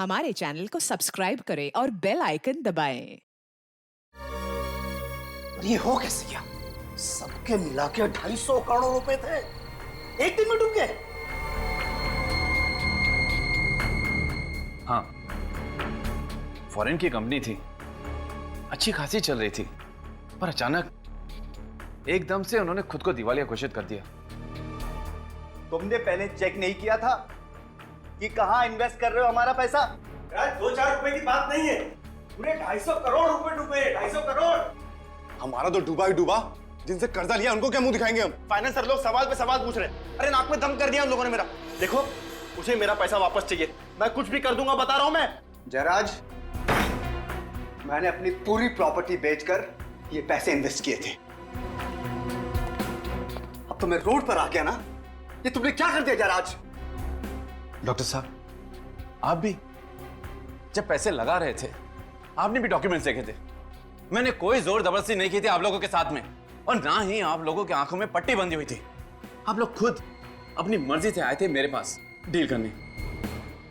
हमारे चैनल को सब्सक्राइब करें और बेल आइकन दबाएं। ये हो कैसे गया? सबके मिला के 250 करोड़ रुपए थे, एक दिन में डूब गए। हाँ, फॉरेन की कंपनी थी, अच्छी खासी चल रही थी, पर अचानक एकदम से उन्होंने खुद को दिवालिया घोषित कर दिया। तुमने पहले चेक नहीं किया था कि कहां इन्वेस्ट कर रहे हो हमारा पैसा? यार 2-4 रुपए की बात नहीं है, पूरे 250 करोड़ रुपए डूबे। 250 करोड़ हमारा तो डूबा ही डूबा, जिनसे कर्जा लिया उनको क्या मुंह दिखाएंगे हम? फाइनेंसर लोग सवाल पे सवाल पूछ रहे हैं। अरे नाक में दम कर दिया उन लोगों ने मेरा। देखो, उसे मेरा पैसा वापस चाहिए, मैं कुछ भी कर दूंगा, बता रहा हूं मैं। जयराज, मैंने अपनी पूरी प्रॉपर्टी बेचकर ये पैसे इन्वेस्ट किए थे। अब तो मैं रोड पर आ गया ना, ये तुमने क्या कर दिया जयराज? डॉक्टर साहब, आप भी जब पैसे लगा रहे थे, आपने भी डॉक्यूमेंट्स देखे थे। मैंने कोई जोर जबरदस्ती नहीं की थी आप लोगों के साथ में, और ना ही आप लोगों की आंखों में पट्टी बंधी हुई थी। आप लोग खुद अपनी मर्जी से आए थे मेरे पास डील करने।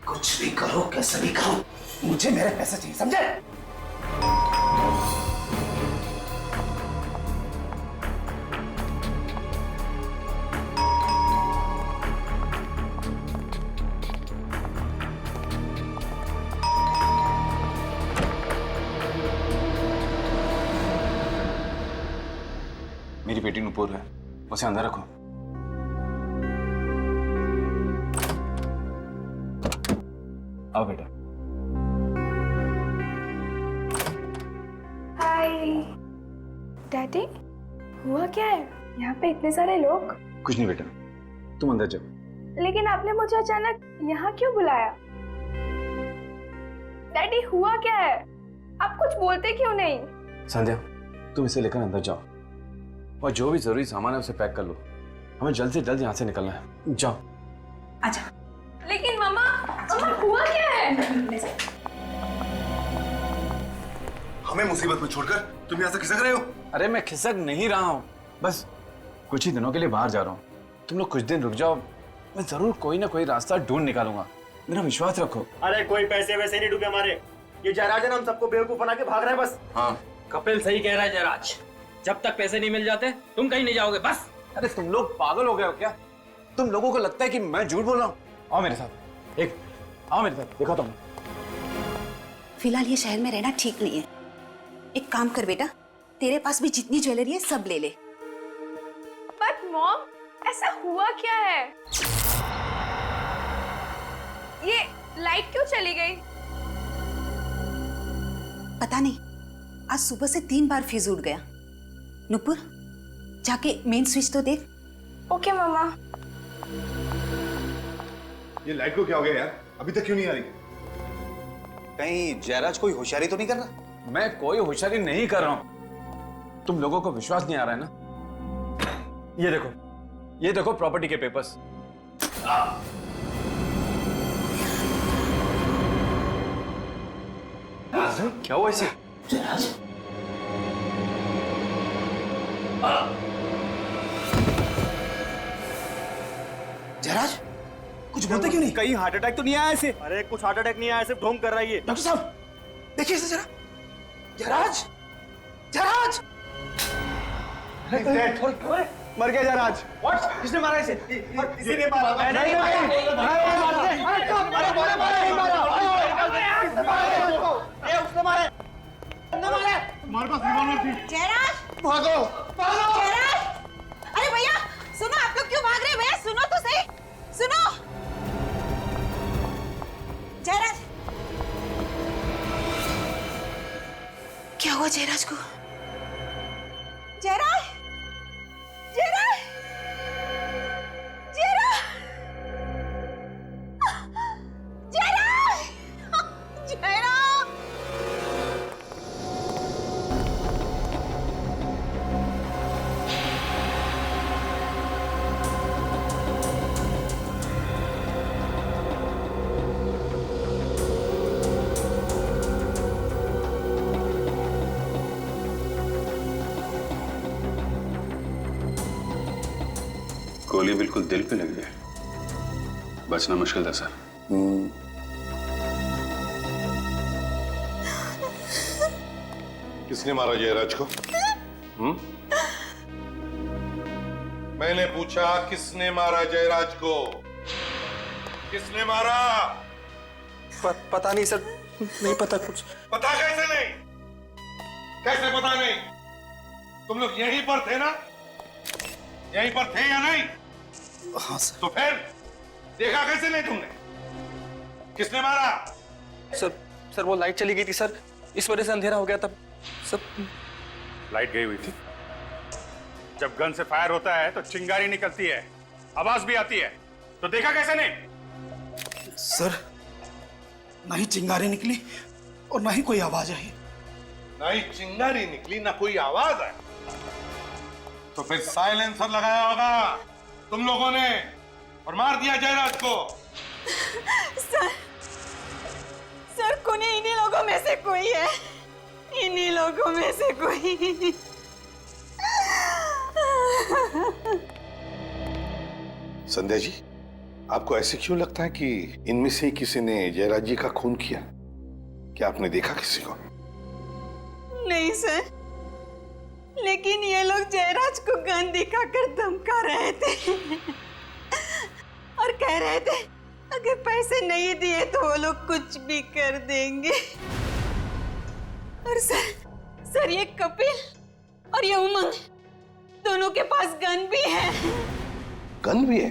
कुछ भी करो, कैसे भी करो, मुझे मेरे पैसे चाहिए, समझे? मेरी बेटी नुपुर है, उसे अंदर रखो। आओ बेटा। हाय डैडी, हुआ क्या है यहाँ पे इतने सारे लोग? कुछ नहीं बेटा, तुम अंदर जाओ। लेकिन आपने मुझे अचानक यहाँ क्यों बुलाया? डैडी हुआ क्या है? आप कुछ बोलते क्यों नहीं? संध्या, तुम इसे लेकर अंदर जाओ और जो भी जरूरी सामान है उसे पैक कर लो। हमें जल्द से जल्द यहाँ से निकलना है। जाओ। आजा। लेकिन मम्मा, हुआ क्या है? हमें मुसीबत में छोड़कर तुम यहाँ से खिसक रहे हो? अरे मैं खिसक नहीं रहा हूँ, बस कुछ ही दिनों के लिए बाहर जा रहा हूँ। तुम लोग कुछ दिन रुक जाओ, मैं जरूर कोई ना कोई रास्ता ढूंढ निकालूंगा, मेरा विश्वास रखो। अरे कोई पैसे वैसे नहीं डूबे हमारे, ये जयराज है ना, हम सबको बेवकूफ बना के भाग रहे हैं बस। हाँ, कपिल सही कह रहा है जयराज, जब तक पैसे नहीं मिल जाते तुम कहीं नहीं जाओगे बस। अरे तुम लोग पागल हो गए हो क्या? तुम लोगों को लगता है कि मैं झूठ बोल रहा हूँ? आओ मेरे साथ, आओ मेरे साथ, देखो तुम। फिलहाल ये शहर में रहना ठीक नहीं है। एक काम कर बेटा, तेरे पास भी जितनी ज्वेलरी है सब ले ले। बट मॉम, ऐसा हुआ क्या है? ये लाइट क्यों चली गई? पता नहीं, आज सुबह से 3 बार फ्यूज उड़ गया। नुपुर, जाके मेन स्विच तो देख। ओके मम्मा। ये लाइट को क्या हो गया यार? अभी तक क्यों नहीं आ रही? कहीं जयराज कोई होशियारी तो नहीं कर रहा? मैं कोई होशियारी नहीं कर रहा हूं। तुम लोगों को विश्वास नहीं आ रहा है ना? ये देखो प्रॉपर्टी के पेपर्स। क्या हुआ इसे? जयराज, जयराज, कुछ बोलते क्यों नहीं? कहीं हार्ट अटैक तो नहीं आया इसे? अरे कुछ हार्ट अटैक नहीं आया, सिर्फ ढोंग कर रहा है ये। डॉक्टर साहब, देखिए इसे जरा। जयराज, जयराज! मर गया जयराज। What? किसने मारा इसे? इसी ने मारा। नहीं हमारे पास रिवॉल्वर थी। जयराज, भागो, भागो! जयराज! अरे भैया सुनो, आप लोग क्यों भाग रहे हैं? भैया सुनो तो सही, सुनो। जयराज, क्या हुआ जयराज को? जयराज, जयराज, जयराज, जयराज, जयराज! गोली बिल्कुल दिल पे लगी है, बचना मुश्किल था सर। किसने मारा जयराज को? मैंने पूछा किसने मारा जयराज को? किसने मारा? पता नहीं सर, नहीं पता कुछ। पता कैसे नहीं? कैसे पता नहीं? तुम लोग यहीं पर थे ना? यहीं पर थे या नहीं? हाँ सर। तो फिर देखा कैसे नहीं तुमने? किसने मारा? सर वो लाइट चली गई थी सर, इस वजह से अंधेरा हो गया तब सब। लाइट गई हुई थी। जब गन से फायर होता है तो चिंगारी निकलती है, आवाज भी आती है, तो देखा कैसे नहीं? सर ना ही चिंगारी निकली और ना ही कोई आवाज आई। ना ही चिंगारी निकली ना कोई आवाज आई, तो फिर साइलेंसर लगाया होगा तुम लोगों ने और मार दिया जयराज को। सर कुने इन्हीं लोगों में से कोई है, इन्हीं लोगों में से कोई। संध्या जी, आपको ऐसे क्यों लगता है कि इनमें से किसी ने जयराज जी का खून किया? क्या आपने देखा किसी को? नहीं सर, लेकिन ये लोग जयराज को गन दिखाकर धमका रहे थे और कह रहे थे अगर पैसे नहीं दिए तो वो लोग कुछ भी कर देंगे। और सर ये कपिल और ये उमंग दोनों के पास गन भी है। गन भी है?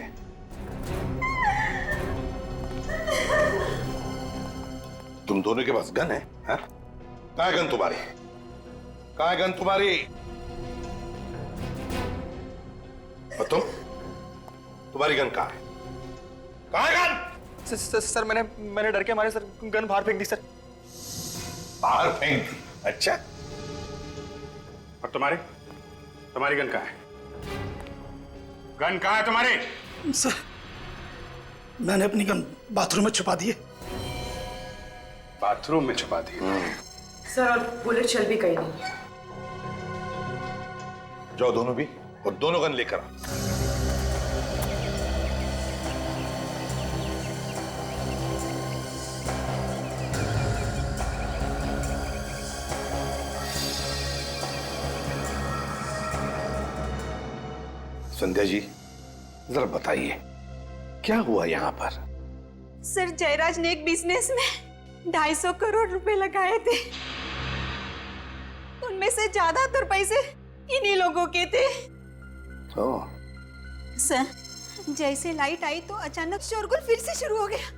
तुम दोनों के पास गन है? कहाँ है गन तुम्हारी? कहाँ है गन तुम्हारी? और तुम्हारी गन कहाँ है? कहाँ है गन? सर मैंने डर के मारे सर गन बाहर फेंक दी सर। बाहर फेंक दी? अच्छा। और तुम्हारी गन कहाँ है? गन कहाँ है तुम्हारी? सर मैंने अपनी गन बाथरूम में छुपा दी है। बाथरूम में छुपा दी? सर और बुलेट चल भी गई नहीं। जाओ दोनों भी, और दोनों गन लेकर आओ। संध्या जी, जरा बताइए क्या हुआ यहाँ पर? सर जयराज ने एक बिजनेस में 250 करोड़ रुपए लगाए थे, उनमें से ज्यादातर पैसे इन्हीं लोगों के थे। सर जैसे लाइट आई तो अचानक शोरगुल फिर से शुरू हो गया,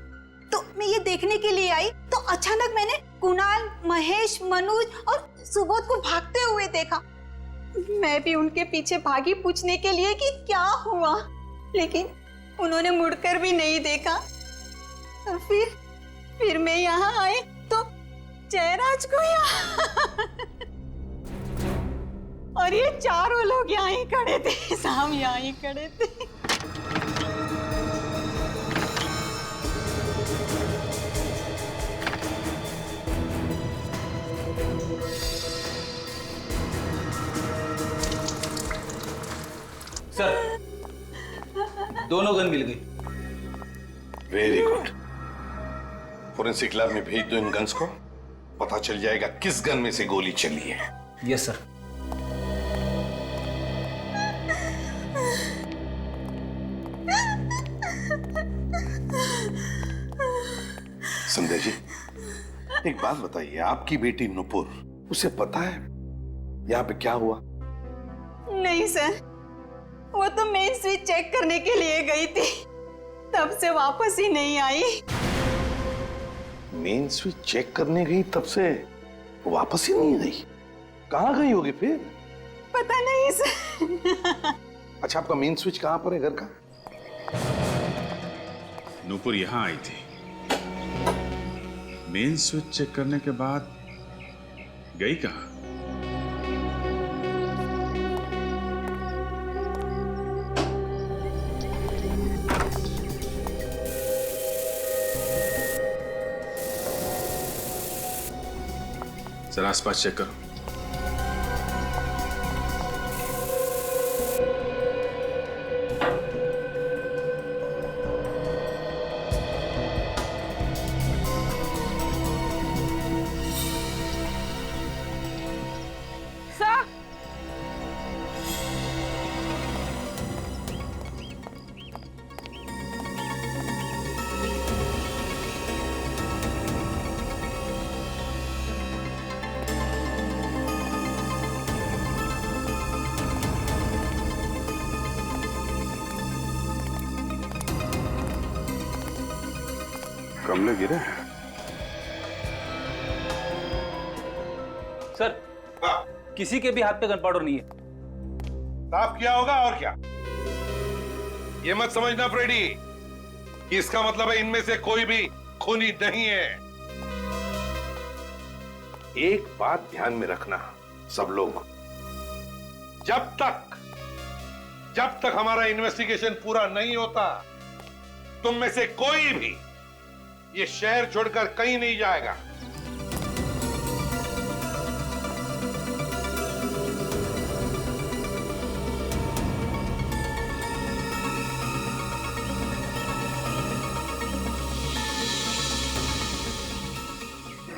तो मैं ये देखने के लिए आई तो अचानक मैंने कुणाल, महेश, मनोज और सुबोध को भागते हुए देखा। मैं भी उनके पीछे भागी पूछने के लिए कि क्या हुआ, लेकिन उन्होंने मुड़कर भी नहीं देखा। और फिर मैं यहाँ आई तो जयराज को यहाँ और ये चारों लोग यहाँ ही खड़े थे, साम यहाँ ही खड़े थे। सर दोनों गन मिल गई। Very good. फोरेंसिक लैब में भेज दो इन गन्स को, पता चल जाएगा किस गन में से गोली चली है। Yes sir. संध्या जी, एक बात बताइए, आपकी बेटी नुपुर, उसे पता है यहाँ पे क्या हुआ? नहीं सर, वो तो मेन स्विच चेक करने के लिए गई थी, तब से वापस ही नहीं आई। मेन स्विच चेक करने गई, तब से वापस ही नहीं आई? कहाँ गई होगी फिर? पता नहीं सर। अच्छा, आपका मेन स्विच कहाँ पर है घर का? नूपुर यहाँ आई थी, मेन स्विच चेक करने के बाद गई कहाँ? जरा आसपास चेक करो। गमले गिरे हैं। सर, किसी के भी हाथ पे गन पाउडर नहीं है। साफ किया होगा और क्या। ये मत समझना फ्रेडी कि इसका मतलब है इनमें से कोई भी खूनी नहीं है। एक बात ध्यान में रखना सब लोग, जब तक हमारा इन्वेस्टिगेशन पूरा नहीं होता, तुम में से कोई भी ये शहर छोड़कर कहीं नहीं जाएगा।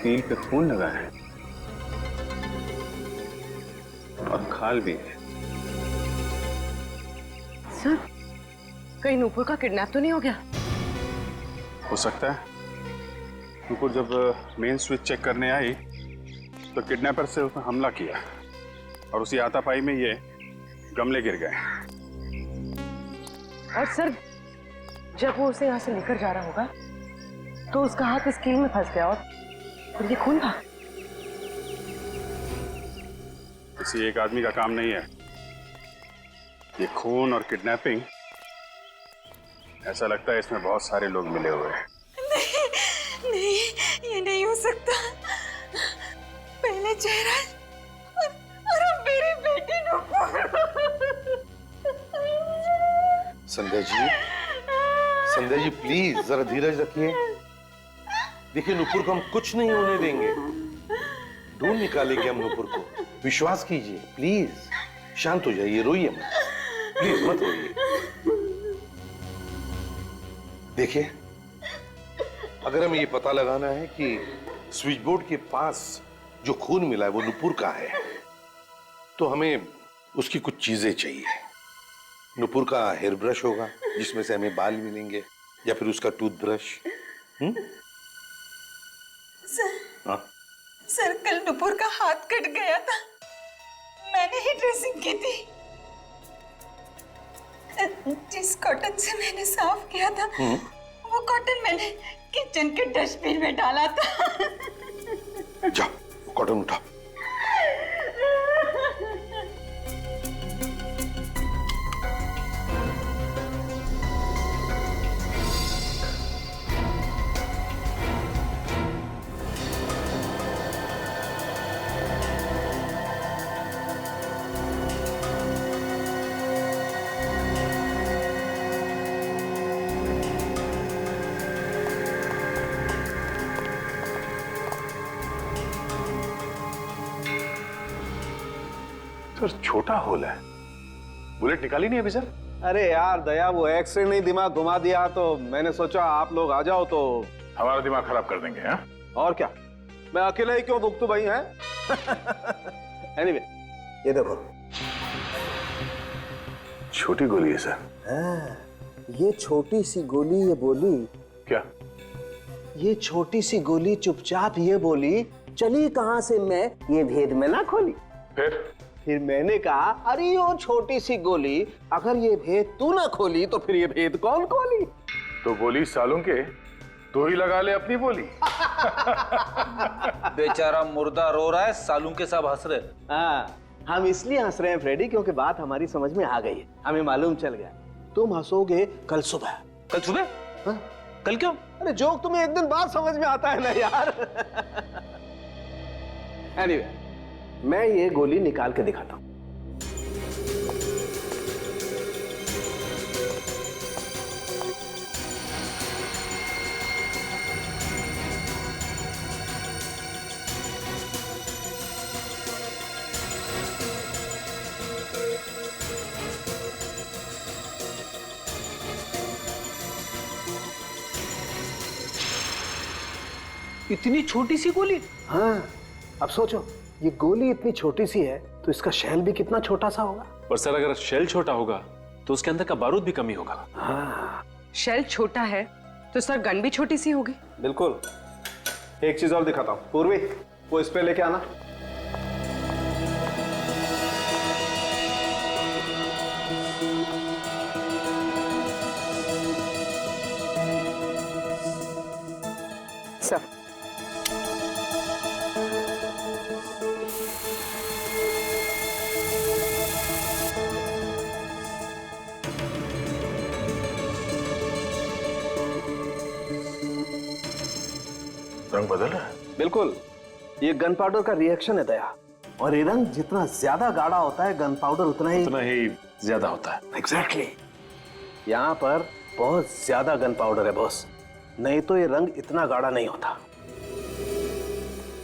कील पे खून लगा है और खाल भी है। सर, कहीं नूपुर का किडनैप तो नहीं हो गया? हो सकता है। नूपुर जब मेन स्विच चेक करने आई तो किडनैपर से उसने हमला किया और उसी हाथापाई में ये गमले गिर गए। और सर, जब वो उसे यहाँ से लेकर जा रहा होगा तो उसका हाथ इस कील में फंस गया और ये खून था। किसी एक आदमी का काम नहीं है ये खून और किडनैपिंग। ऐसा लगता है इसमें बहुत सारे लोग मिले हुए हैं। नहीं, ये नहीं हो सकता। पहले चेहरा और अब मेरी बेटी नूपुर। संध्या जी प्लीज जरा धीरज रखिए। देखिए नूपुर को हम कुछ नहीं होने देंगे, ढूंढ निकालेंगे हम नूपुर को। विश्वास कीजिए, प्लीज शांत हो जाइए, रोइए मत, प्लीज मत रोइए। देखिए, अगर हमें ये पता लगाना है कि स्विच बोर्ड के पास जो खून मिला है वो नूपुर का है, तो हमें उसकी कुछ चीजें चाहिए। नूपुर का हेयर ब्रश होगा जिसमें से हमें बाल मिलेंगे, या फिर उसका टूथब्रश। सर, कल नूपुर का हाथ कट गया था, मैंने ही ड्रेसिंग की थी। जिस कॉटन से मैंने साफ किया था वो कॉटन मैंने किचन के डस्टबिन में डाला था। जाओ कॉटन उठाओ। सर, छोटा होल है, बुलेट निकाली नहीं अभी सर? अरे यार दया, वो एक्सरे नहीं दिमाग घुमा दिया, तो मैंने सोचा आप लोग आ जाओ तो हमारा दिमाग खराब कर देंगे। हाँ, और क्या, मैं अकेला ही क्यों भुगतू भाई हैं? एनीवे, ये देखो, छोटी गोली है सर। ये छोटी सी गोली ये बोली क्या? ये छोटी सी गोली चुपचाप ये बोली, चली कहां से मैं ये भेद में ना खोली। फिर मैंने कहा, अरे वो छोटी सी गोली, अगर ये भेद तू ना खोली तो फिर ये भेद कौन खोली? तो गोली सालों के तो ही लगा ले अपनी बोली। बेचारा मुर्दा रो रहा है, सालूं के सब हंस रहे। हाँ, हम इसलिए हंस रहे हैं फ्रेडी क्योंकि बात हमारी समझ में आ गई है, हमें मालूम चल गया। तुम हंसोगे कल सुबह। कल सुबह? हाँ? कल क्यों? अरे जोक तुम्हें एक दिन बाद समझ में आता है ना यार। एनीवे, मैं ये गोली निकाल के दिखाता हूं। इतनी छोटी सी गोली? हाँ, अब सोचो, ये गोली इतनी छोटी सी है तो इसका शेल भी कितना छोटा सा होगा। पर सर, अगर शेल छोटा होगा तो उसके अंदर का बारूद भी कमी होगा। हाँ, शेल छोटा है तो सर गन भी छोटी सी होगी। बिल्कुल। एक चीज और दिखाता हूँ, पूर्वी वो इस पे लेके आना। सर रंग बदल रहा है। बिल्कुल, ये गन पाउडर का रिएक्शन है दया। और ये रंग जितना ज्यादा गाढ़ा होता है, गन पाउडर उतना ही ज्यादा होता है। एग्जैक्टली। यहाँ पर बहुत ज्यादा गन पाउडर है बॉस, नहीं तो ये रंग इतना गाढ़ा नहीं होता।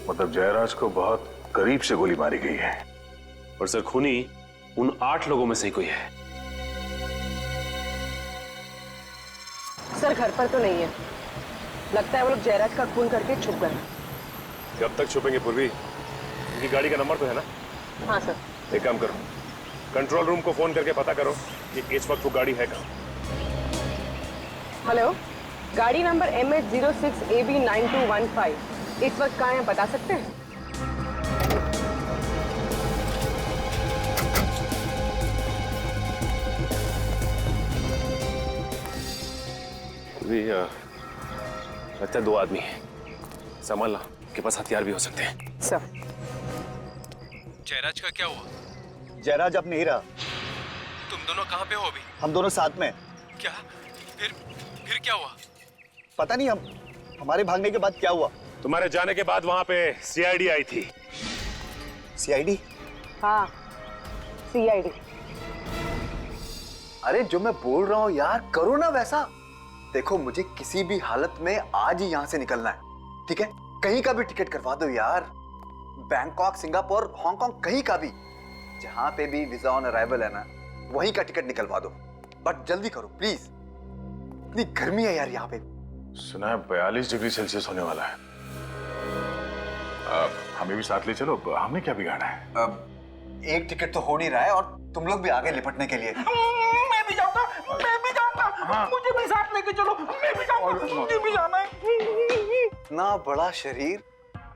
मतलब जयराज को बहुत करीब से गोली मारी गई है। और सर खूनी उन 8 लोगों में से ही कोई है। सर घर पर तो नहीं है, लगता है वो लोग जयराज का खून करके छुप गए। कब तक छुपेंगे पूर्वी? उनकी गाड़ी का नंबर तो है ना? हाँ सर। एक काम करो, कंट्रोल रूम को फोन करके पता करो कि इस वक्त वो गाड़ी है कहाँ। हेलो, गाड़ी नंबर MH06AB9215 इस वक्त कहाँ है बता सकते हैं? लगता है 2 आदमी हैं, संभालना, के पास हथियार भी हो सकते हैं। सर जयराज का क्या हुआ? जयराज अब नहीं रहा। तुम दोनों कहाँ पे हो अभी? हम दोनों साथ में। क्या? फिर क्या हुआ? पता नहीं, हमारे भागने के बाद क्या हुआ। तुम्हारे जाने के बाद वहां पे सीआईडी आई थी। सीआईडी? हाँ, सीआईडी। अरे जो मैं बोल रहा हूँ यार, करो ना वैसा। देखो, मुझे किसी भी हालत में आज ही यहाँ से निकलना है, ठीक है? कहीं का भी टिकट करवा दो यार, बैंकॉक, सिंगापुर, हांगकांग, कहीं का भी, जहां पे भी वीजा ऑन अराइवल है ना, वहीं का टिकट निकलवा दो। बट जल्दी करो प्लीज, इतनी गर्मी है यार यहाँ पे। सुना है 42 डिग्री सेल्सियस होने वाला है। हमें भी साथ ले चलो, हमने क्या बिगाड़ा है? एक टिकट तो हो नहीं रहा है और तुम लोग भी आगे लिपटने के लिए। मैं भी जाऊंगा, मुझे भी साथ लेके चलो, मैं भी जाऊंगा, मुझे भी जाना है। इतना बड़ा शरीर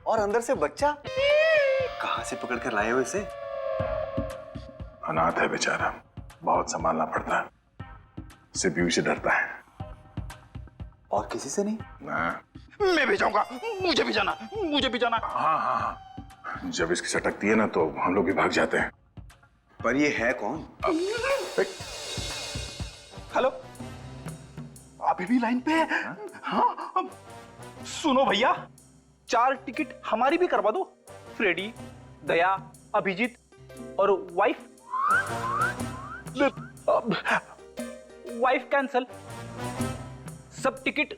और अंदर से बच्चा, कहाँ से पकड़ कर लाए हो इसे? अनाथ है बेचारा, बहुत संभालना पड़ता है, सिर्फ बीवी से डरता है। और किसी से नहीं? ना। मैं भी जाऊंगा, मुझे भी जाना, मुझे भी जाना। हाँ, जब इसकी सटकती है ना तो हम लोग भी भाग जाते हैं। पर ये है कौन? हेलो, अभी भी लाइन पे है? हाँ, सुनो भैया, 4 टिकट हमारी भी करवा दो। फ्रेडी, दया, अभिजीत और वाइफ कैंसल। सब टिकट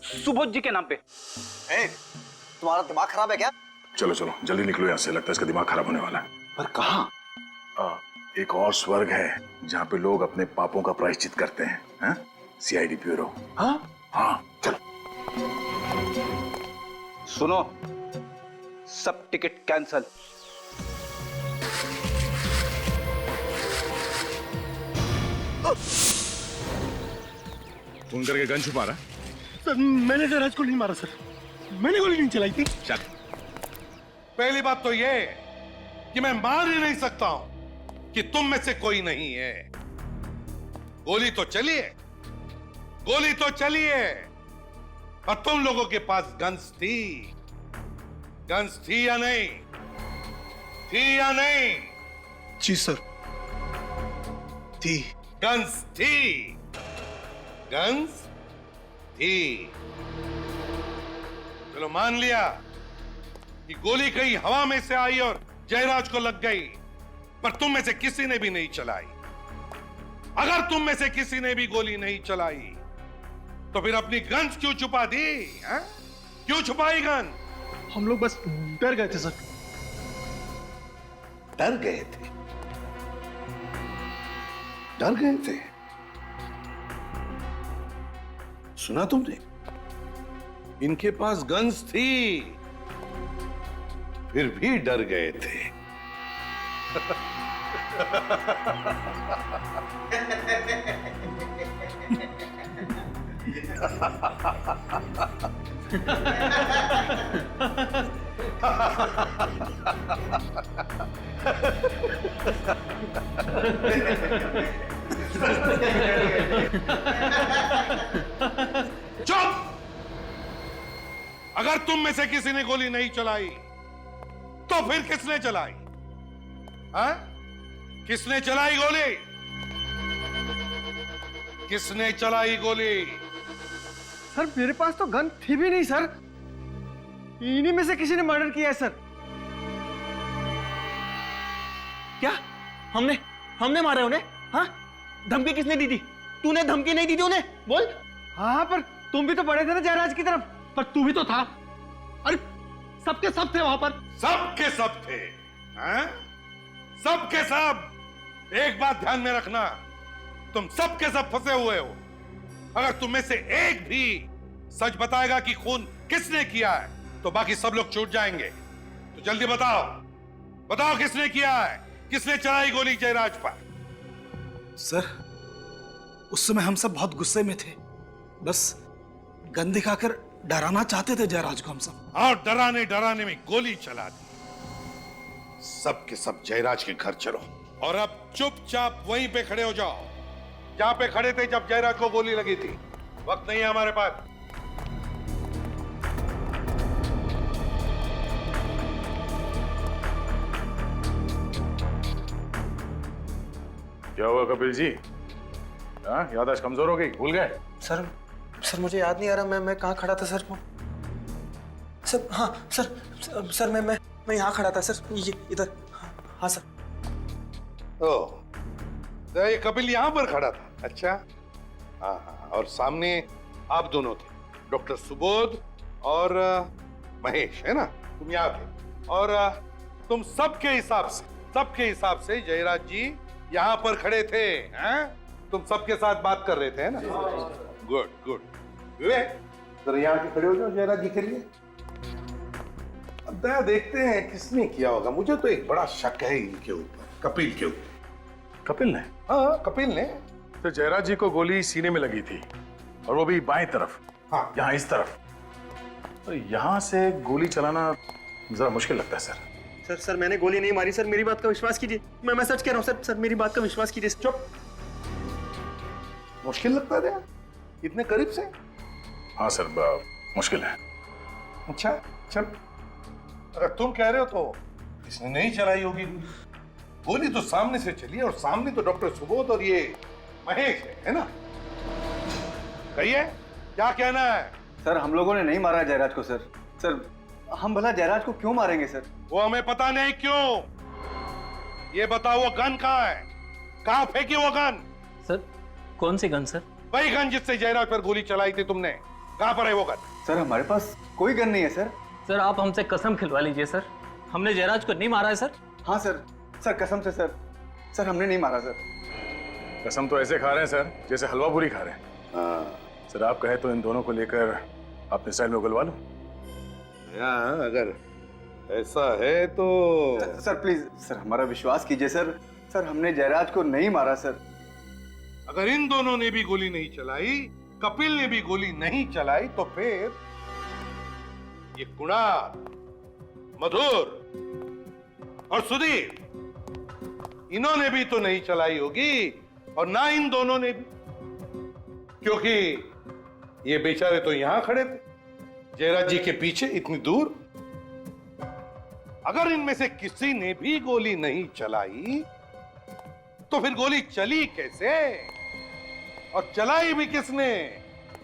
सुबोध जी के नाम पे। तुम्हारा दिमाग खराब है क्या? चलो जल्दी निकलो यहाँ से, लगता है इसका दिमाग खराब होने वाला है। पर कहाँ? एक और स्वर्ग है जहाँ पे लोग अपने पापों का प्रायश्चित करते हैं। हाँ? CID bureau. हाँ, चलो। सुनो, सब टिकट कैंसल। फोन करके गन छुपा रहा? सर, मैंने जयराज को नहीं मारा सर, मैंने गोली नहीं चलाई थी। चल। पहली बात तो ये कि मैं मान ही नहीं सकता हूं कि तुम में से कोई नहीं है। गोली तो चली है, गोली तो चली है, और तुम लोगों के पास गन्स थी। गन्स थी या नहीं? थी या नहीं? जी सर, थी। गन्स थी, गन्स थी। चलो मान लिया कि गोली कहीं हवा में से आई और जयराज को लग गई, पर तुम में से किसी ने भी नहीं चलाई। अगर तुम में से किसी ने भी गोली नहीं चलाई तो फिर अपनी गन्स क्यों छुपा दी? क्यों छुपाई गन? हम लोग बस डर गए थे सर। डर गए थे? डर गए थे? सुना तुमने? इनके पास गन्स थी, फिर भी डर गए थे। चुप! अगर तुम में से किसी ने गोली नहीं चलाई तो फिर किसने चलाई? हाँ? किसने चलाई गोली? किसने चलाई गोली? सर मेरे पास तो गन थी भी नहीं सर। इन्हीं में से किसी ने मर्डर किया है सर। क्या हमने मारा उन्हें? हाँ, धमकी किसने दी थी? तूने धमकी नहीं दी थी उन्हें? बोल। हाँ पर तुम भी तो पड़े थे ना जयराज की तरफ। पर तू भी तो था। अरे सबके सब थे वहां पर। सबके सब थे। हाँ? सबके सब। एक बात ध्यान में रखना, तुम सबके सब फंसे हुए हो। अगर तुम में से एक भी सच बताएगा कि खून किसने किया है तो बाकी सब लोग छूट जाएंगे। तो जल्दी बताओ, बताओ किसने किया है? किसने चलाई गोली जयराज पर? सर उस समय हम सब बहुत गुस्से में थे, बस गन दिखाकर डराना चाहते थे जयराज को हम सब। और डराने डराने में गोली चला दी। सबके सब जयराज के घर चलो और अब चुपचाप वहीं पे खड़े हो जाओ जहां पे खड़े थे जब जयराज को गोली लगी थी। वक्त नहीं है हमारे पास। क्या हुआ कपिल जी? हाँ, याददाश्त कमजोर हो गई, भूल गए? सर मुझे याद नहीं आ रहा मैं कहाँ खड़ा था सर। सर हाँ सर मैं यहाँ खड़ा था सर, ये इधर। हाँ सर। ओह, तो ये कपिल यहाँ पर खड़ा था? अच्छा। हाँ, और सामने आप दोनों थे, डॉक्टर सुबोध और महेश, है ना? तुम यहाँ थे और तुम सबके हिसाब से जयराज जी यहाँ पर खड़े थे। हैं? तुम सबके साथ बात कर रहे थे, है ना? Good good. विवेक, जरा यहाँ के खड़े हो जाओ जयराज जी के लिए। अब देखते हैं किसने किया होगा। मुझे तो एक बड़ा शक है इनके ऊपर, कपिल के ऊपर। कपिल ने? हाँ, कपिल ने। तो जयराज जी को गोली सीने में लगी थी और वो भी बाएं तरफ। हाँ, यहाँ इस तरफ। तो यहाँ से गोली चलाना जरा मुश्किल लगता है सर। सर मैंने गोली नहीं मारी सर, मेरी बात का विश्वास कीजिए। मैं सच कह रहा हूँ सर, मेरी बात का विश्वास कीजिए। चुप। मुश्किल लगता है इतने करीब से? हाँ सर, मुश्किल है। अच्छा चल, अगर तुम कह रहे हो तो इसने नहीं चलाई होगी गोली। तो सामने से चली है और सामने तो डॉक्टर सुबोध और ये महेश है ना? कहिए क्या कहना है? सर हम लोगों ने नहीं मारा जयराज को सर। सर हम भला जयराज को क्यों मारेंगे सर? वो हमें पता नहीं क्यों। ये बताओ वो गन कहाँ है? कहाँ फेंकी वो गन? सर कौन सी गन सर? वही गन जिससे जयराज पर गोली चलाई थी तुमने। कहाँ पर है वो गन? सर हमारे पास कोई गन नहीं है सर। सर आप हमसे कसम खिलवा लीजिए सर, हमने जयराज को नहीं मारा है सर। हाँ सर, सर कसम से सर, सर हमने नहीं मारा सर। कसम तो ऐसे खा रहे हैं सर जैसे हलवा पूरी खा रहे हैं। हाँ। सर आप कहे तो इन दोनों को लेकर अपने स्टाइल में उगलवा लो। अगर ऐसा है तो सर प्लीज सर हमारा विश्वास कीजिए सर। सर हमने जयराज को नहीं मारा सर। अगर इन दोनों ने भी गोली नहीं चलाई, कपिल ने भी गोली नहीं चलाई, तो फिर ये कुणाल, मधुर और सुधीर, इन्होंने भी तो नहीं चलाई होगी और ना इन दोनों ने भी, क्योंकि ये बेचारे तो यहां खड़े थे जयराज जी के पीछे इतनी दूर। अगर इनमें से किसी ने भी गोली नहीं चलाई तो फिर गोली चली कैसे और चलाई भी किसने?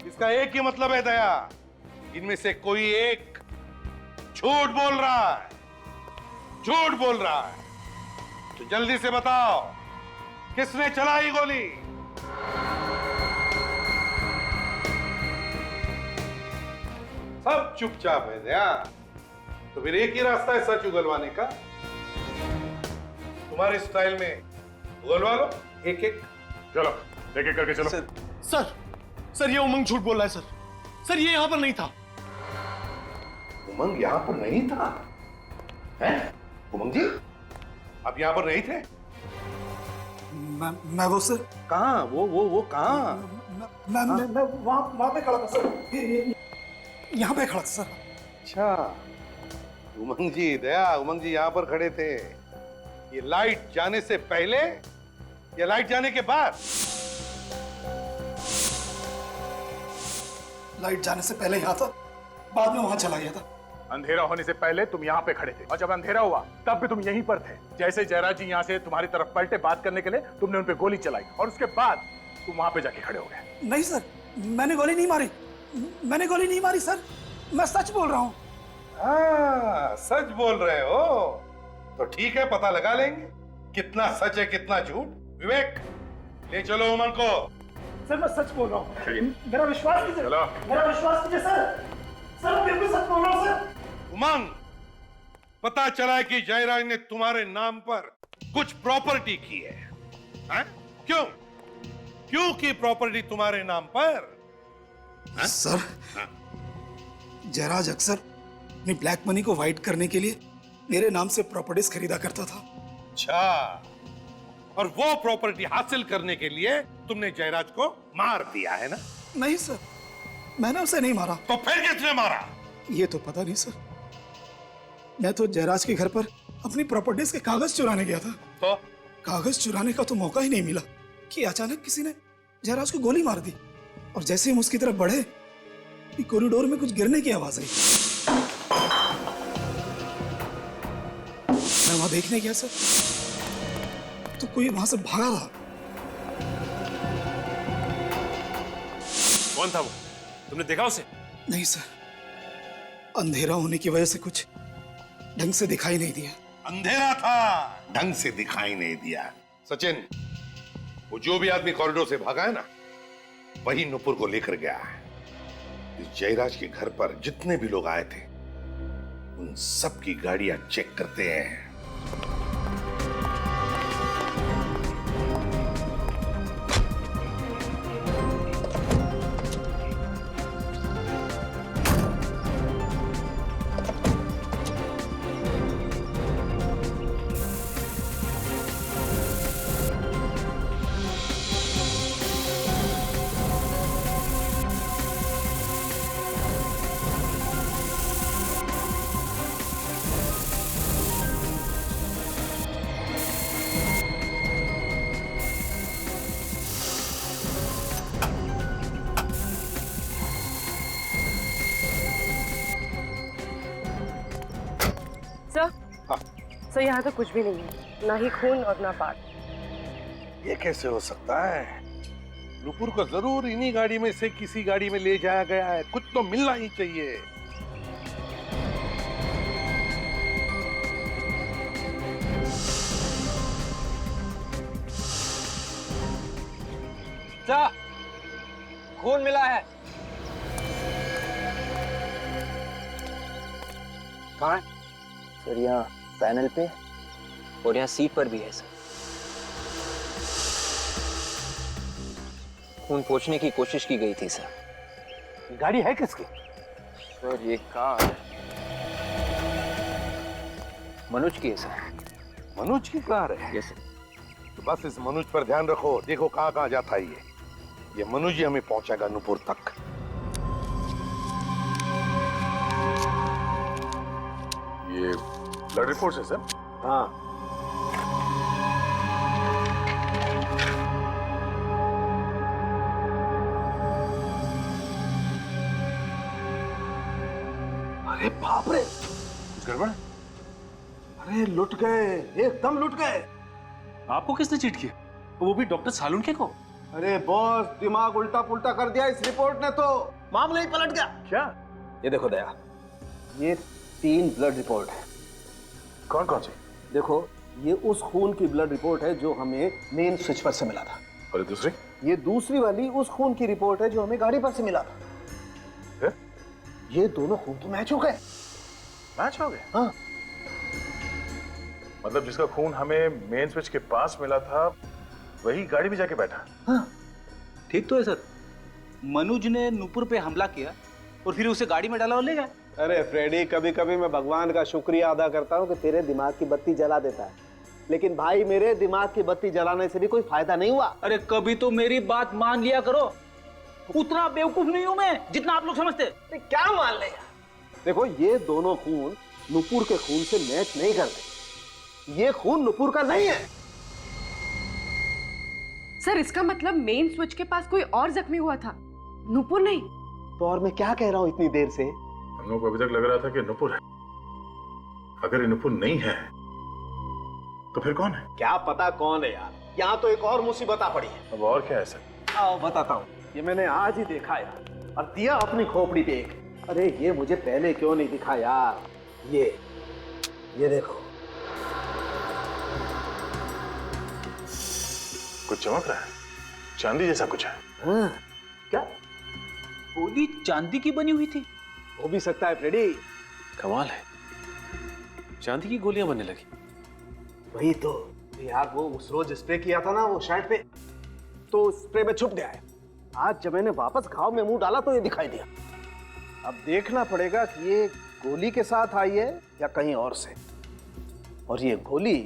इसका एक ही मतलब है दया, इनमें से कोई एक झूठ बोल रहा है, झूठ बोल रहा है। तो जल्दी से बताओ किसने चलाई गोली? सब चुपचाप है दया। तो फिर एक ही रास्ता है सच उगलवाने का। तुम्हारे स्टाइल में उगलवा लो एक एक। चलो एक एक करके चलो। सर ये उमंग झूठ बोल रहा है सर। सर ये यहां पर नहीं था। उमंग यहां पर नहीं था? हैं? उमंग जी आप यहां पर नहीं थे? मैं वो सर कहां? वो कहां? मैं वहां पे खड़ा था सर, यहाँ पे खड़ा था सर। अच्छा उमंग जी, दया उमंग जी यहां पर खड़े थे। ये लाइट जाने से पहले या लाइट जाने के बाद? लाइट जाने से पहले यहाँ था। बाद में वहां चला गया था। अंधेरा होने से पहले तुम यहाँ पे खड़े थे और जब अंधेरा हुआ तब भी तुम यहीं पर थे। जैसे जयराज जी यहाँ से तुम्हारी तरफ पलटे बात करने के लिए तुमने उन पे गोली चलाई और उसके बाद तुम वहां पे जाके खड़े हो गए। नहीं सर, मैंने गोली नहीं मारी, मैंने गोली नहीं मारी सर, मैं सच बोल रहा हूँ। हाँ, सच बोल रहे हो तो ठीक है, पता लगा लेंगे कितना सच है कितना झूठ। विवेक, ले चलो उमंग को। सर मैं सच बोल रहा हूँ, मेरा विश्वास कीजिए, मेरा विश्वास कीजिए सर, सर मैं बिल्कुल सच बोल रहा हूँ सर। उमंग, पता चला है कि जयराज ने तुम्हारे नाम पर कुछ प्रॉपर्टी की है, हैं? क्यों क्यों की प्रॉपर्टी तुम्हारे नाम पर? सर, जयराज अक्सर अपनी ब्लैक मनी को वाइट करने के लिए मेरे नाम से प्रॉपर्टीज खरीदा करता था। अच्छा, और वो प्रॉपर्टी हासिल करने के लिए तुमने जयराज को मार दिया है ना? नहीं सर, मैंने उसे नहीं मारा। तो फिर किसने मारा? ये तो पता नहीं सर, मैं तो जयराज के घर पर अपनी प्रॉपर्टीज के कागज चुराने गया था। तो कागज चुराने का तो मौका ही नहीं मिला कि अचानक किसी ने जयराज को गोली मार दी, और जैसे हम उसकी तरफ बढ़े कॉरिडोर में कुछ गिरने की आवाज आई। मैं वहां देखने गया सर, तो कोई वहां से भागा था। कौन था वो? तुमने देखा उसे? नहीं सर, अंधेरा होने की वजह से कुछ ढंग से दिखाई नहीं दिया। अंधेरा था, ढंग से दिखाई नहीं दिया। सचिन, वो जो भी आदमी कॉरिडोर से भागा है ना, वही नुपुर को लेकर गया है। इस जयराज के घर पर जितने भी लोग आए थे उन सब की गाड़ियां चेक करते हैं। सर यहाँ तो कुछ भी नहीं है, ना ही खून और ना पार्ट। ये कैसे हो सकता है? नुपुर को जरूर इन्हीं गाड़ी में से किसी गाड़ी में ले जाया गया है, कुछ तो मिलना ही चाहिए। खून मिला है। कहाँ है? सर यहाँ पैनल पे और यहाँ सीट पर भी है सर। खून पोंछने की कोशिश की गई थी सर। गाड़ी है किसकी? सर ये कार मनोज की है सर। मनोज की कार है? Yes sir. तो बस इस मनोज पर ध्यान रखो, देखो कहाँ कहाँ जाता है ये मनोज ही हमें पहुंचाएगा नुपुर तक। ये ब्लड रिपोर्ट है सर? हाँ। अरे बाप रे, कुछ गड़बड़? अरे लुट गए, एकदम लुट गए। आपको किसने चीट किया? वो भी डॉक्टर सालुंके को? अरे बॉस, दिमाग उल्टा पुल्टा कर दिया इस रिपोर्ट ने, तो मामला ही पलट गया। क्या? ये देखो दया, ये 3 ब्लड रिपोर्ट है। कौन कौन सी? देखो, ये उस खून की ब्लड रिपोर्ट है जो हमें मेन स्विच पर से मिला था। और दूसरी? ये दूसरी वाली उस खून की रिपोर्ट है जो हमें गाड़ी पर से मिला था। है? ये दोनों खून तो मैच हो गए। मैच हो गए? हाँ। मतलब जिसका खून हमें मेन स्विच के पास मिला था वही गाड़ी में जाके बैठा? हाँ। ठीक तो है सर, मनोज ने नुपुर पे हमला किया और फिर उसे गाड़ी में डाला और ले गया। अरे फ्रेडी, कभी कभी मैं भगवान का शुक्रिया अदा करता हूँ कि तेरे दिमाग की बत्ती जला देता है, लेकिन भाई मेरे दिमाग की बत्ती जलाने से भी कोई फायदा नहीं हुआ। अरे कभी तो मेरी बात मान लिया करो, उतना बेवकूफ नहीं हूं मैं जितना आप लोग समझते। क्या मान ले? देखो, ये दोनों खून नुपुर के खून से मैच नहीं करते। ये खून नुपुर का नहीं है। सर इसका मतलब मेन स्विच के पास कोई और जख्मी हुआ था, नुपुर नहीं। तो और मैं क्या कह रहा हूँ इतनी देर से? हम लोग को अभी तक लग रहा था कि नुपुर है। अगर ये नुपुर नहीं है तो फिर कौन है? क्या पता कौन है यार, यहाँ तो एक और मुसीबत आ पड़ी है। अब और क्या है सर? आओ बताता हूँ, ये मैंने आज ही देखा यार, और दिया अपनी खोपड़ी देख। अरे ये मुझे पहले क्यों नहीं दिखा यार? ये देखो, कुछ चमक रहा है, चांदी जैसा कुछ है। हाँ, क्या गोली चांदी की बनी हुई थी? हो भी सकता है फ्रेडी। कमाल है, चांदी की गोलियां बनने लगी। वही तो यार, वो उस रोज स्प्रे किया था ना वो शर्ट पे, तो स्प्रे में छुप गया है। आज जब मैंने वापस घाव में मुंह डाला तो ये दिखाई दिया। अब देखना पड़ेगा कि ये गोली के साथ आई है या कहीं और से, और ये गोली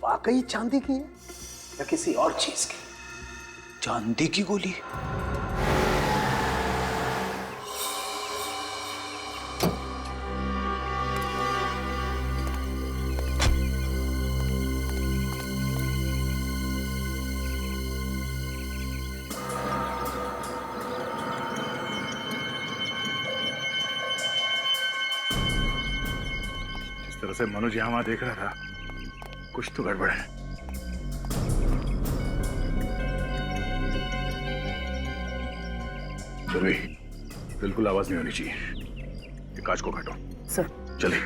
वाकई चांदी की है या किसी और चीज की। चांदी की गोली? जिस तरह से मनोज यहाँ वहां देख रहा था, कुछ तो गड़बड़ है। चलो, बिल्कुल आवाज नहीं होनी चाहिए। ये कांच को काटो। सर। चलिए।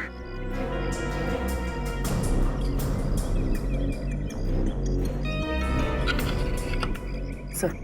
सर।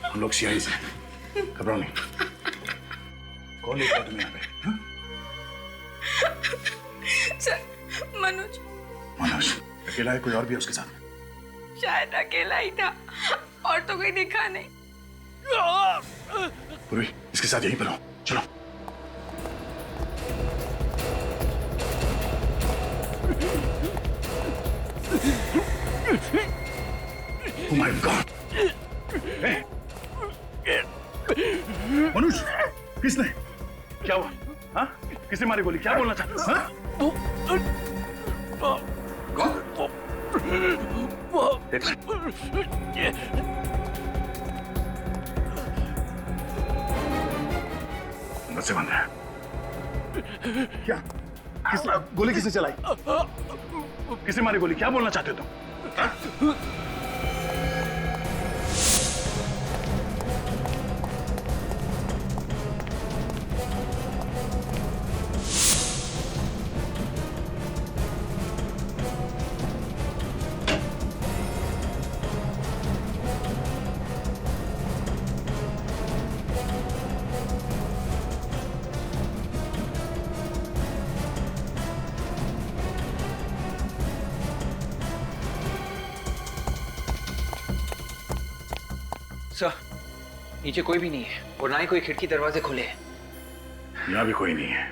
हम लोग सीआई से, घबराओ नहीं। कौन लेकर तुम्हें यहाँ पे? हाँ? सर, मनोज। मनोज अकेला है, कोई और भी है उसके साथ? शायद अकेला ही था, और तो कोई दिखा नहीं। पूर्वी, इसके साथ यहीं पर हो, चलो। Oh my God! Hey! Manoj, किसने? क्या हुआ? हाँ? किसने मारी गोली? क्या बोलना चाहते हो? अंदर से बंद है। क्या? गोली किसने चलाई? किसने मारी गोली? क्या बोलना चाहते हो तुम? सर, नीचे कोई भी नहीं है और ना ही कोई खिड़की दरवाजे खुले हैं। यहाँ भी कोई नहीं है,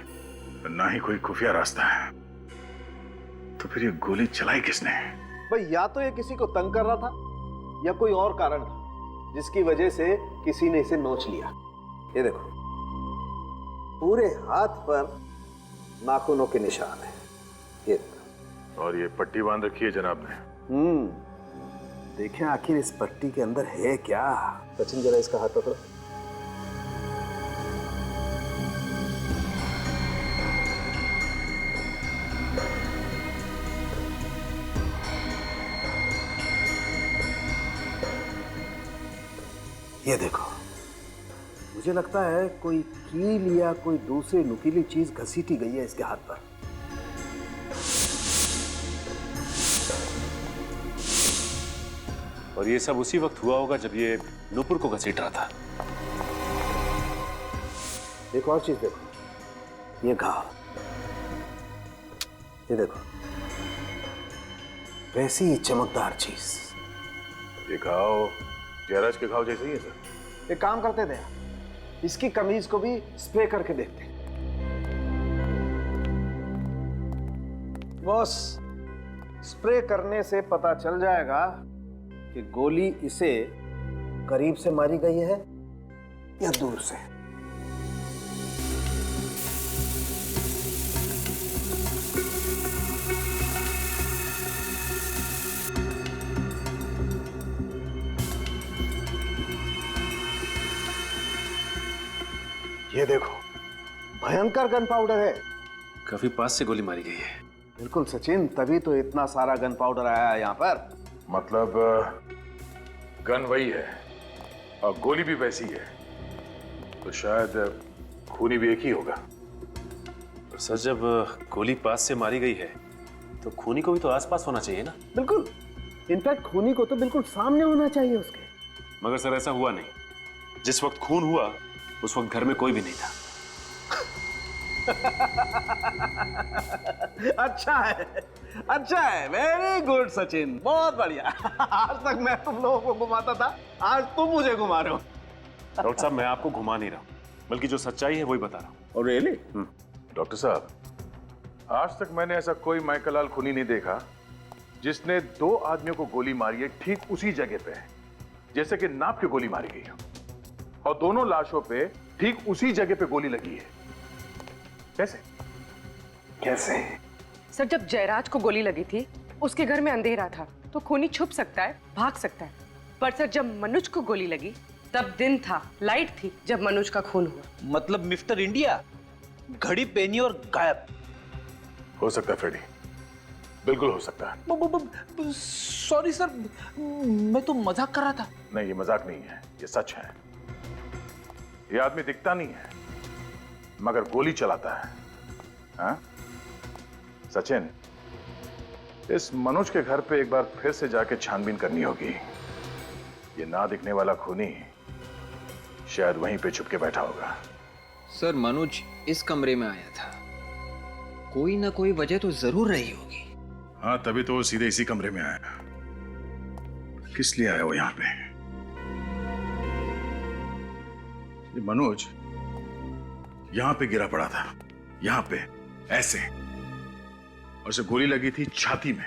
ना ही कोई खुफिया रास्ता है। तो फिर ये गोली चलाई किसने? भाई या तो ये किसी को तंग कर रहा था या कोई और कारण था जिसकी वजह से किसी ने इसे नोच लिया। ये देखो, पूरे हाथ पर नाखूनों के निशान है। ये और ये पट्टी बांध रखी है जनाब ने। देखें आखिर इस पट्टी के अंदर है क्या। सचिन जरा इसका हाथ पकड़ो। ये देखो, मुझे लगता है कोई कील या कोई दूसरी नुकीली चीज घसीटी गई है इसके हाथ पर। और ये सब उसी वक्त हुआ होगा जब ये नुपुर को घसीट रहा था। एक और चीज देखो, ये घाव, ये देखो, वैसी ही चमकदार चीज। ये घाव जयराज के घाव जैसे ही है सर। एक काम करते थे, इसकी कमीज को भी स्प्रे करके देखते। बॉस, स्प्रे करने से पता चल जाएगा कि गोली इसे करीब से मारी गई है या दूर से। ये देखो, भयंकर गन पाउडर है। काफी पास से गोली मारी गई है। बिल्कुल सचिन, तभी तो इतना सारा गन पाउडर आया है यहाँ पर। मतलब गन वही है और गोली भी वैसी है, तो शायद खूनी भी एक ही होगा। और सर, जब गोली पास से मारी गई है तो खूनी को भी तो आसपास होना चाहिए ना? बिल्कुल, इनफैक्ट खूनी को तो बिल्कुल सामने होना चाहिए उसके। मगर सर ऐसा हुआ नहीं। जिस वक्त खून हुआ उस वक्त घर में कोई भी नहीं था। अच्छा है, अच्छा है, वेरी गुड सचिन, बहुत बढ़िया। आज तक मैं तुम लोगों को घुमाता था, आज तुम मुझे घुमा रहे हो। डॉक्टर साहब, मैं आपको घुमा नहीं रहा हूं, बल्कि जो सच्चाई है वही बता रहा हूं। और रियली? डॉक्टर साहब, आज तक मैंने ऐसा कोई माइकलाल खूनी नहीं देखा जिसने दो आदमियों को गोली मारी है ठीक उसी जगह पे, जैसे कि नाप की गोली मारी गई हो, और दोनों लाशों पे ठीक उसी जगह पे गोली लगी है। कैसे? कैसे? सर, जब जयराज को गोली लगी थी उसके घर में अंधेरा था, तो खूनी छुप सकता है, भाग सकता है। पर सर, जब मनोज को गोली लगी तब दिन था, लाइट थी जब मनोज का खून हुआ। मतलब मिस्टर इंडिया घड़ी पहनी और गायब। हो सकता है फ्रेडी, बिल्कुल हो सकता है। सॉरी सर, मैं तो मजाक कर रहा था। नहीं, ये मजाक नहीं है, ये सच है। ये आदमी दिखता नहीं है मगर गोली चलाता है। हाँ? सचिन, इस मनोज के घर पे एक बार फिर से जाके छानबीन करनी होगी। ये ना दिखने वाला खूनी शायद वहीं पे छुप के बैठा होगा। सर, मनोज इस कमरे में आया था, कोई ना कोई वजह तो जरूर रही होगी। हाँ, तभी तो वो सीधे इसी कमरे में आया। किस लिए आया वो यहाँ पे? ये मनोज यहां पे गिरा पड़ा था, यहां पे ऐसे, और उसे गोली लगी थी छाती में।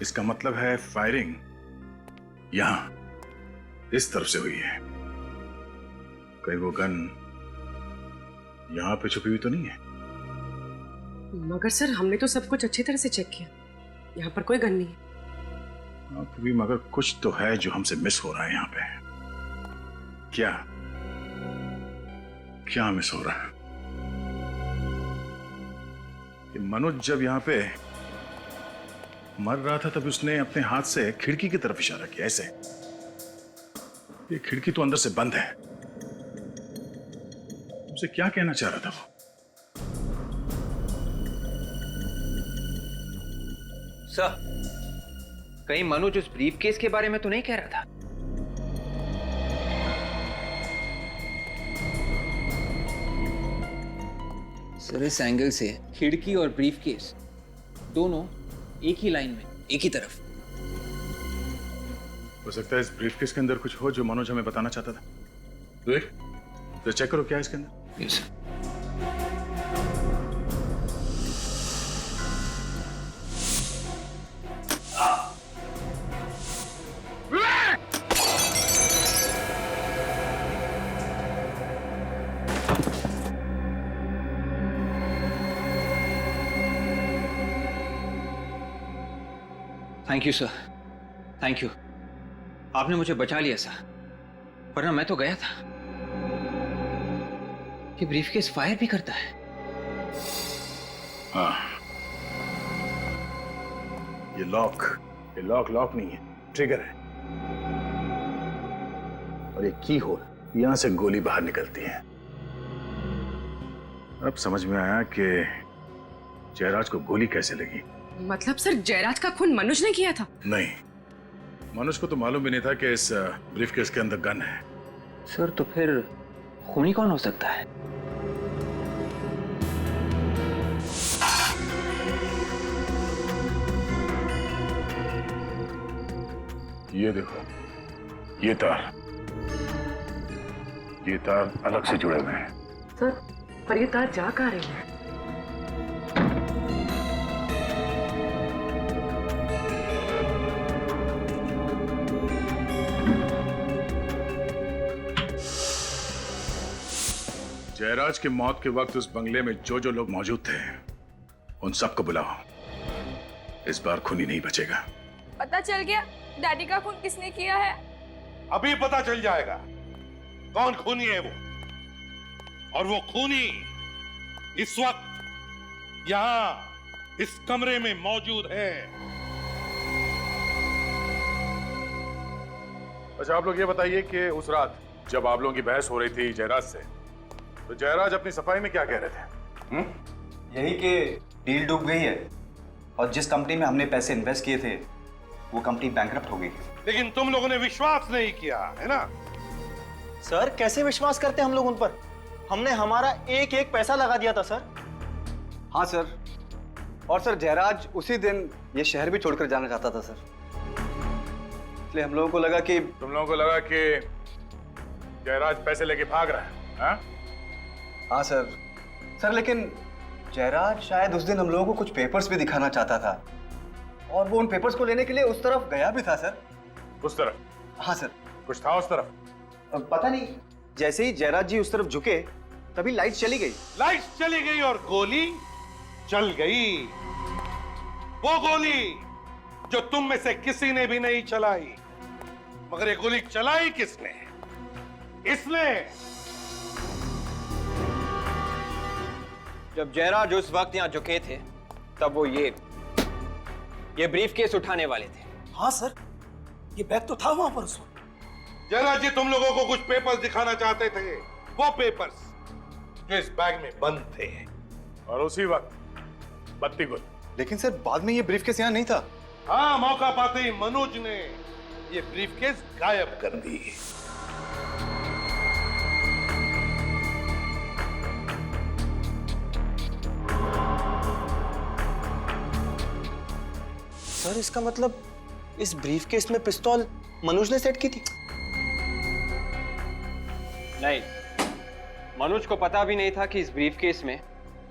इसका मतलब है फायरिंग यहां इस तरफ से हुई है। कहीं वो गन यहां पे छुपी हुई तो नहीं है? मगर सर, हमने तो सब कुछ अच्छी तरह से चेक किया, यहाँ पर कोई गन नहीं है। हाँ, तो भी मगर कुछ तो है जो हमसे मिस हो रहा है यहाँ पे। क्या क्या मिस हो रहा है? कि मनोज जब यहां पे मर रहा था तब उसने अपने हाथ से खिड़की की तरफ इशारा किया, ऐसे। ये खिड़की तो अंदर से बंद है। उसे क्या कहना चाह रहा था वो? सर, कहीं मनोज उस ब्रीफकेस के बारे में तो नहीं कह रहा था? सर, इस एंगल से खिड़की और ब्रीफकेस दोनों एक ही लाइन में, एक ही तरफ। हो सकता है इस ब्रीफकेस के अंदर कुछ हो जो मनोज हमें बताना चाहता था। देख, तो चेक करो क्या है इसके अंदर। Yes sir. Thank you sir, thank you. आपने मुझे बचा लिया सर, वरना मैं तो गया था। ये ब्रीफकेस फायर भी करता है? हाँ, ये लॉक नहीं है, ट्रिगर है। और ये की होल यहां से गोली बाहर निकलती है। अब समझ में आया कि जयराज को गोली कैसे लगी। मतलब सर जयराज का खून मनोज ने किया था? नहीं, मनोज को तो मालूम भी नहीं था कि इस ब्रीफकेस के अंदर गन है। सर तो फिर खूनी कौन हो सकता है? ये देखो, ये तार अलग से जुड़े हुए हैं। सर पर ये तार जा कहाँ रही है? जयराज की मौत के वक्त उस बंगले में जो जो लोग मौजूद थे उन सबको बुलाओ। इस बार खूनी नहीं बचेगा। पता चल गया डैडी का खून किसने किया है? अभी पता चल जाएगा कौन खूनी है वो, और वो खूनी इस वक्त यहां इस कमरे में मौजूद है। अच्छा, आप लोग ये बताइए कि उस रात जब आप लोगों की बहस हो रही थी जयराज से, तो जयराज अपनी सफाई में क्या कह रहे थे? यही कि डील डूब गई है और जिस कंपनी में हमने पैसे इन्वेस्ट किए थे वो कंपनी बैंकरप्ट हो गई। लेकिन तुम लोगों ने विश्वास नहीं किया है ना? सर कैसे विश्वास करते हम लोग उन पर? हमने हमारा एक एक पैसा लगा दिया था सर। हाँ सर, और सर जयराज उसी दिन ये शहर भी छोड़कर जाना चाहता था सर, इसलिए हम लोगों को लगा कि तुम लोगों को लगा कि जयराज पैसे लेके भाग रहा है। हाँ? हाँ सर लेकिन जयराज शायद उस दिन हम लोगों को कुछ पेपर्स भी दिखाना चाहता था और वो उन पेपर्स को लेने के लिए उस तरफ गया भी था सर। उस तरफ? हाँ सर। कुछ था उस तरफ? पता नहीं, जैसे ही जयराज जी उस तरफ झुके तभी लाइट चली गई। लाइट चली गई और गोली चल गई। वो गोली जो तुम में से किसी ने भी नहीं चलाई। मगर ये गोली चलाई किसने? इसने। जब जयराज उस वक्त यहाँ झुके थे तब वो ये ब्रीफकेस उठाने वाले थे। हाँ सर, ये बैग तो था वहां पर उस वक्त। जयराज जी तुम लोगों को कुछ पेपर्स दिखाना चाहते थे, वो पेपर्स जो इस बैग में बंद थे। और उसी वक्त बत्ती गुल। लेकिन सर बाद में ये ब्रीफकेस यहाँ नहीं था। हाँ, मौका पाते ही मनोज ने ये ब्रीफकेस गायब कर दी। सर इसका मतलब इस ब्रीफकेस में पिस्तौल मनोज ने सेट की थी? नहीं, मनोज को पता भी नहीं था कि इस ब्रीफकेस में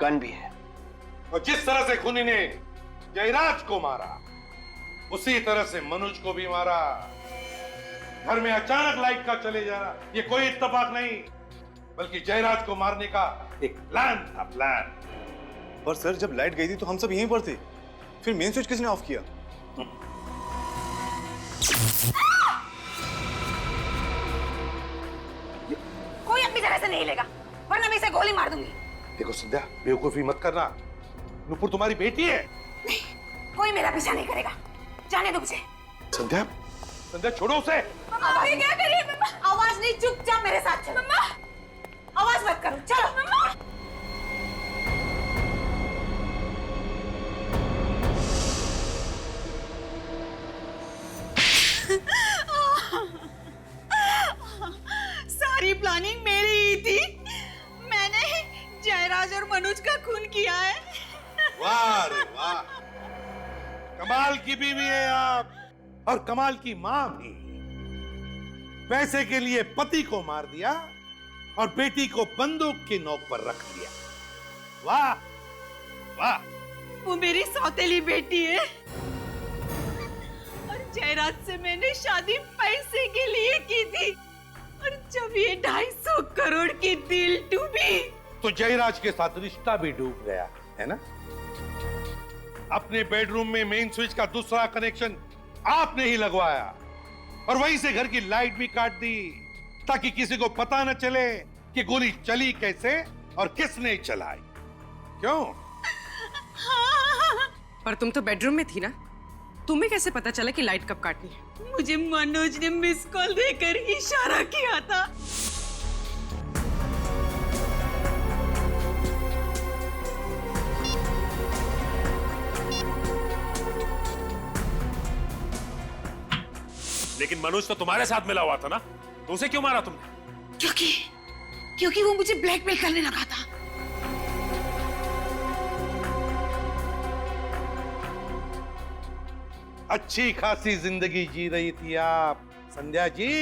गन भी है। और जिस तरह से खूनी ने जयराज को मारा उसी तरह से मनोज को भी मारा। घर में अचानक लाइट का चले जाना ये कोई इत्तेफाक नहीं, बल्कि जयराज को मारने का एक प्लान था, प्लान। पर सर जब लाइट गई थी तो हम सब यहीं पर थे, फिर मेन स्विच किसने ऑफ किया? कोई अपनी जगह से नहीं लेगा वरना मैं इसे गोली मार दूंगी। देखो संध्या, बेवकूफी मत करना। नुपुर तुम्हारी बेटी है। नहीं, कोई मेरा पीछा नहीं करेगा, जाने दो मुझे। संध्या, संध्या छोड़ो उसे। मम्मा ये क्या करिए? मम्मा आवाज नहीं, चुपचाप मेरे साथ चलो। मम्मा आवाज मत करो, चलो। मम्मा सारी प्लानिंग मेरी ही थी। मैंने जयराज और मनोज का खून किया है। वाह रे वाह, कमाल की बीवी है आप और कमाल की मां भी। पैसे के लिए पति को मार दिया और बेटी को बंदूक की नोक पर रख दिया। वाह वाह। वो मेरी सौतेली बेटी है और जयराज से मैंने शादी पैसे के लिए की थी, और जब ये 250 करोड़ की डील डूबी तो जयराज के साथ रिश्ता भी डूब गया है ना? अपने बेडरूम में मेन स्विच का दूसरा कनेक्शन आपने ही लगवाया और वहीं से घर की लाइट भी काट दी ताकि किसी को पता न चले कि गोली चली कैसे और किसने चलाई। क्यों? पर तुम तो बेडरूम में थी ना, तुम्हें कैसे पता चला कि लाइट कब काटनी है? मुझे मनोज ने मिस कॉल देकर इशारा किया था। मनोज तो तुम्हारे साथ मिला हुआ था ना, तो उसे क्यों मारा तुमने? क्योंकि वो मुझे ब्लैकमेल करने लगा था। अच्छी खासी जिंदगी जी रही थी आप संध्या जी,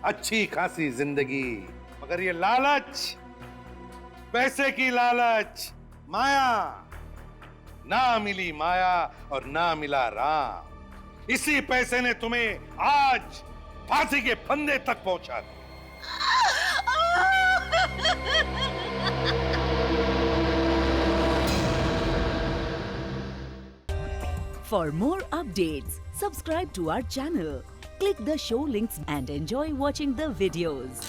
अच्छी खासी जिंदगी, मगर ये लालच, पैसे की लालच, माया, ना मिली माया और ना मिला राम। इसी पैसे ने तुम्हें आज फांसी के फंदे तक पहुंचा दिया। For more updates, subscribe to our channel, click the show links and enjoy watching the videos.